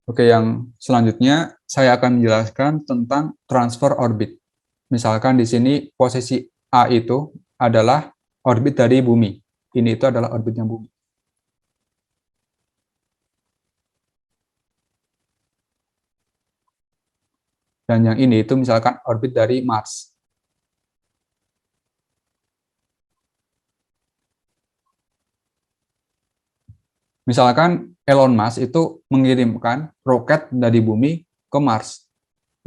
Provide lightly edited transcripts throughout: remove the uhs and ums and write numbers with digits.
Oke, yang selanjutnya saya akan menjelaskan tentang transfer orbit. Misalkan di sini posisi A itu adalah orbit dari bumi. Ini itu adalah orbitnya bumi. Dan yang ini itu misalkan orbit dari Mars. Misalkan Elon Musk itu mengirimkan roket dari bumi ke Mars.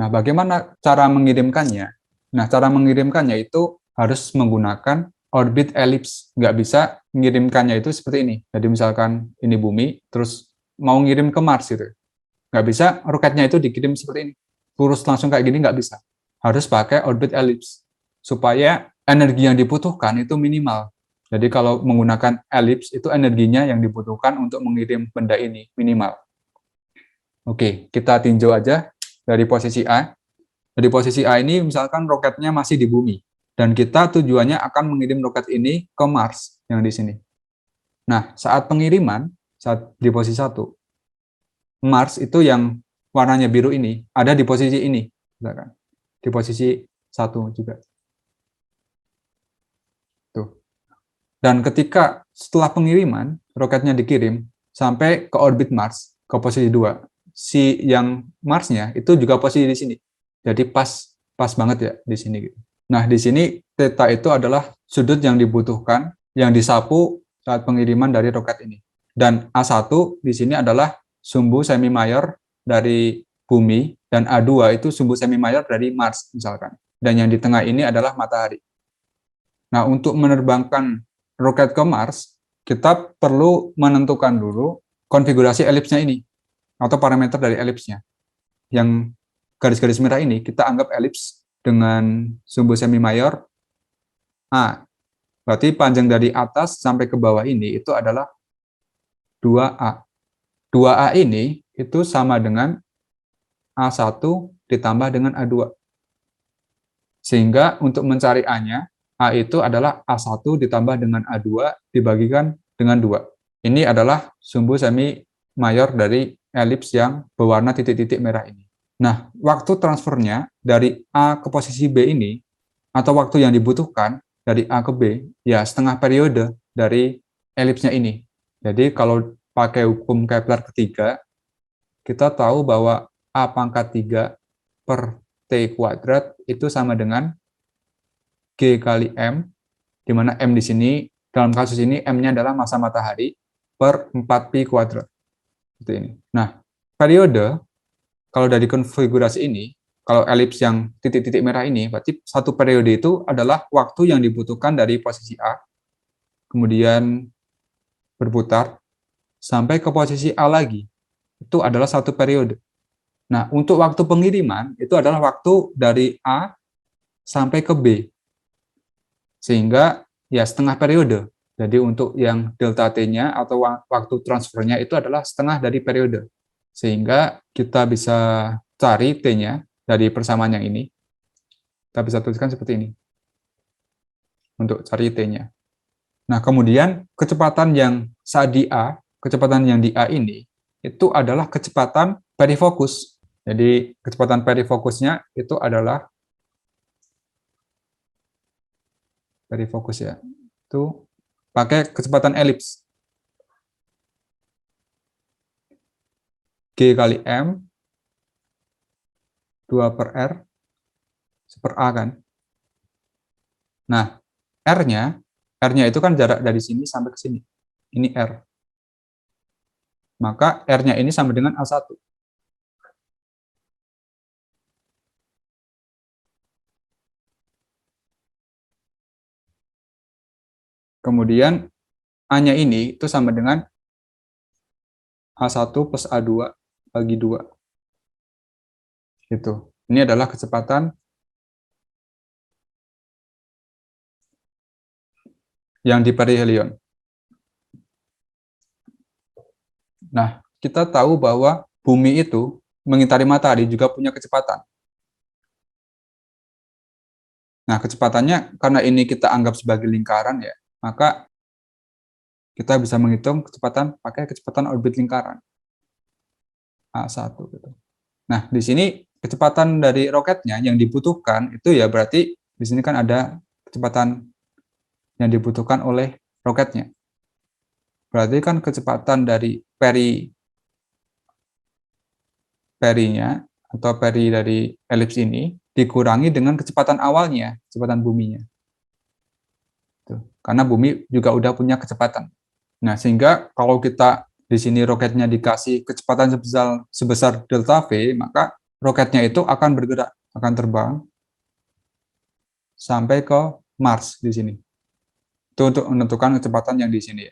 Nah, bagaimana cara mengirimkannya? Nah, cara mengirimkannya itu harus menggunakan orbit elips. Nggak bisa mengirimkannya itu seperti ini. Jadi misalkan ini bumi, terus mau ngirim ke Mars gitu. Nggak bisa roketnya itu dikirim seperti ini. Lurus langsung kayak gini nggak bisa. Harus pakai orbit elips. Supaya energi yang dibutuhkan itu minimal. Jadi kalau menggunakan elips itu energinya yang dibutuhkan untuk mengirim benda ini minimal. Oke, kita tinjau aja dari posisi A. Dari posisi A ini misalkan roketnya masih di bumi dan kita tujuannya akan mengirim roket ini ke Mars yang di sini. Nah, saat pengiriman, saat di posisi 1, Mars itu yang warnanya biru ini ada di posisi ini, misalkan. Di posisi 1 juga. Tuh. Dan ketika setelah pengiriman, roketnya dikirim sampai ke orbit Mars, ke posisi 2. Si yang Marsnya itu juga posisi di sini. Jadi pas banget ya di sini gitu. Nah, di sini theta itu adalah sudut yang dibutuhkan yang disapu saat pengiriman dari roket ini. Dan A1 di sini adalah sumbu semi mayor dari bumi dan A2 itu sumbu semi mayor dari Mars misalkan. Dan yang di tengah ini adalah matahari. Nah, untuk menerbangkan roket ke Mars, kita perlu menentukan dulu konfigurasi elipsnya ini, atau parameter dari elipsnya. Yang garis-garis merah ini kita anggap elips dengan sumbu semi mayor A. Berarti panjang dari atas sampai ke bawah ini itu adalah 2A. 2A ini itu sama dengan A1 ditambah dengan A2. Sehingga untuk mencari A-nya, A itu adalah A1 ditambah dengan A2 dibagikan dengan 2. Ini adalah sumbu semi mayor dari elips yang berwarna titik-titik merah ini. Nah, waktu transfernya dari A ke posisi B ini, atau waktu yang dibutuhkan dari A ke B, ya setengah periode dari elipsnya ini. Jadi kalau pakai hukum Kepler ketiga, kita tahu bahwa A pangkat 3 per T kuadrat itu sama dengan G kali M, di mana M di sini, dalam kasus ini M-nya adalah massa matahari per 4pi kuadrat. Seperti ini. Nah, periode, kalau dari konfigurasi ini, kalau elips yang titik-titik merah ini, berarti satu periode itu adalah waktu yang dibutuhkan dari posisi A, kemudian berputar, sampai ke posisi A lagi. Itu adalah satu periode. Nah, untuk waktu pengiriman, itu adalah waktu dari A sampai ke B. Sehingga ya setengah periode. Jadi untuk yang delta T-nya atau waktu transfernya itu adalah setengah dari periode. Sehingga kita bisa cari T-nya dari persamaan yang ini. Kita bisa tuliskan seperti ini. Untuk cari T-nya. Nah, kemudian kecepatan yang saat di A, kecepatan yang di A ini, itu adalah kecepatan perifokus. Jadi kecepatan perifokusnya itu adalah perifokus ya. Itu pakai kecepatan elips. G kali M 2 per R per A kan. Nah, R-nya itu kan jarak dari sini sampai ke sini. Ini R. Maka R-nya ini sama dengan A1. Kemudian A-nya ini itu sama dengan A1 plus A2 bagi 2. Gitu. Ini adalah kecepatan yang di perihelion. Nah, kita tahu bahwa bumi itu mengitari matahari juga punya kecepatan. Nah, kecepatannya karena ini kita anggap sebagai lingkaran ya, maka kita bisa menghitung kecepatan pakai kecepatan orbit lingkaran. A1 gitu. Nah, di sini kecepatan dari roketnya yang dibutuhkan itu ya berarti di sini kan ada kecepatan yang dibutuhkan oleh roketnya. Berarti kan kecepatan dari perinya atau peri dari elips ini dikurangi dengan kecepatan awalnya, kecepatan buminya. Tuh. Karena bumi juga udah punya kecepatan. Nah, sehingga kalau kita di sini roketnya dikasih kecepatan sebesar delta V, maka roketnya itu akan bergerak, akan terbang sampai ke Mars di sini. Itu untuk menentukan kecepatan yang di sini.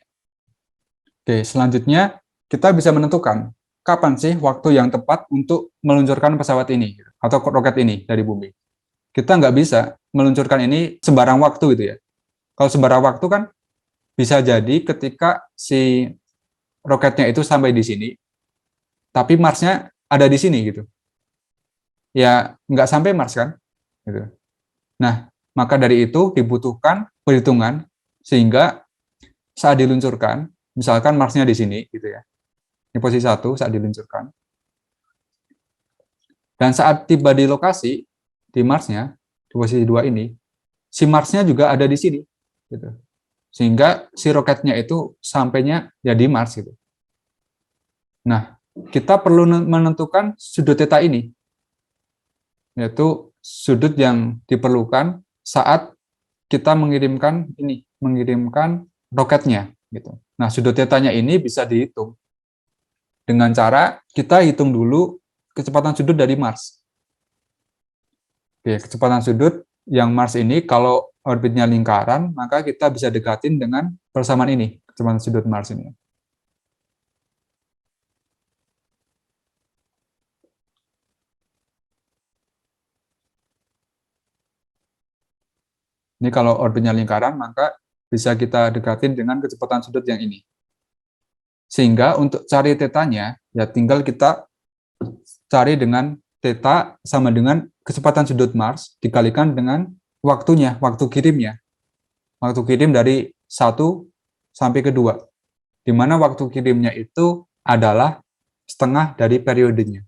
Oke, selanjutnya kita bisa menentukan kapan sih waktu yang tepat untuk meluncurkan pesawat ini atau roket ini dari bumi. Kita nggak bisa meluncurkan ini sembarang waktu gitu ya. Kalau sembarang waktu kan bisa jadi ketika si roketnya itu sampai di sini, tapi Marsnya ada di sini gitu. Ya nggak sampai Mars kan? Gitu. Nah, maka dari itu dibutuhkan perhitungan sehingga saat diluncurkan, misalkan Marsnya di sini gitu ya. Ini posisi 1 saat diluncurkan. Dan saat tiba di lokasi di Marsnya, di posisi 2 ini, si Marsnya juga ada di sini gitu. Sehingga si roketnya itu sampainya ya di Mars gitu. Nah, kita perlu menentukan sudut theta ini, yaitu sudut yang diperlukan saat kita mengirimkan roketnya gitu. Nah, sudut tetanya ini bisa dihitung dengan cara kita hitung dulu kecepatan sudut dari Mars. Oke, kecepatan sudut yang Mars ini kalau orbitnya lingkaran, maka kita bisa dekatin dengan persamaan ini, kecepatan sudut Mars ini. Ini kalau orbitnya lingkaran, maka bisa kita dekatin dengan kecepatan sudut yang ini. Sehingga untuk cari tetanya, ya tinggal kita cari dengan theta sama dengan kecepatan sudut Mars dikalikan dengan waktunya, waktu kirimnya. Waktu kirim dari 1 sampai ke 2. Di mana waktu kirimnya itu adalah setengah dari periodenya.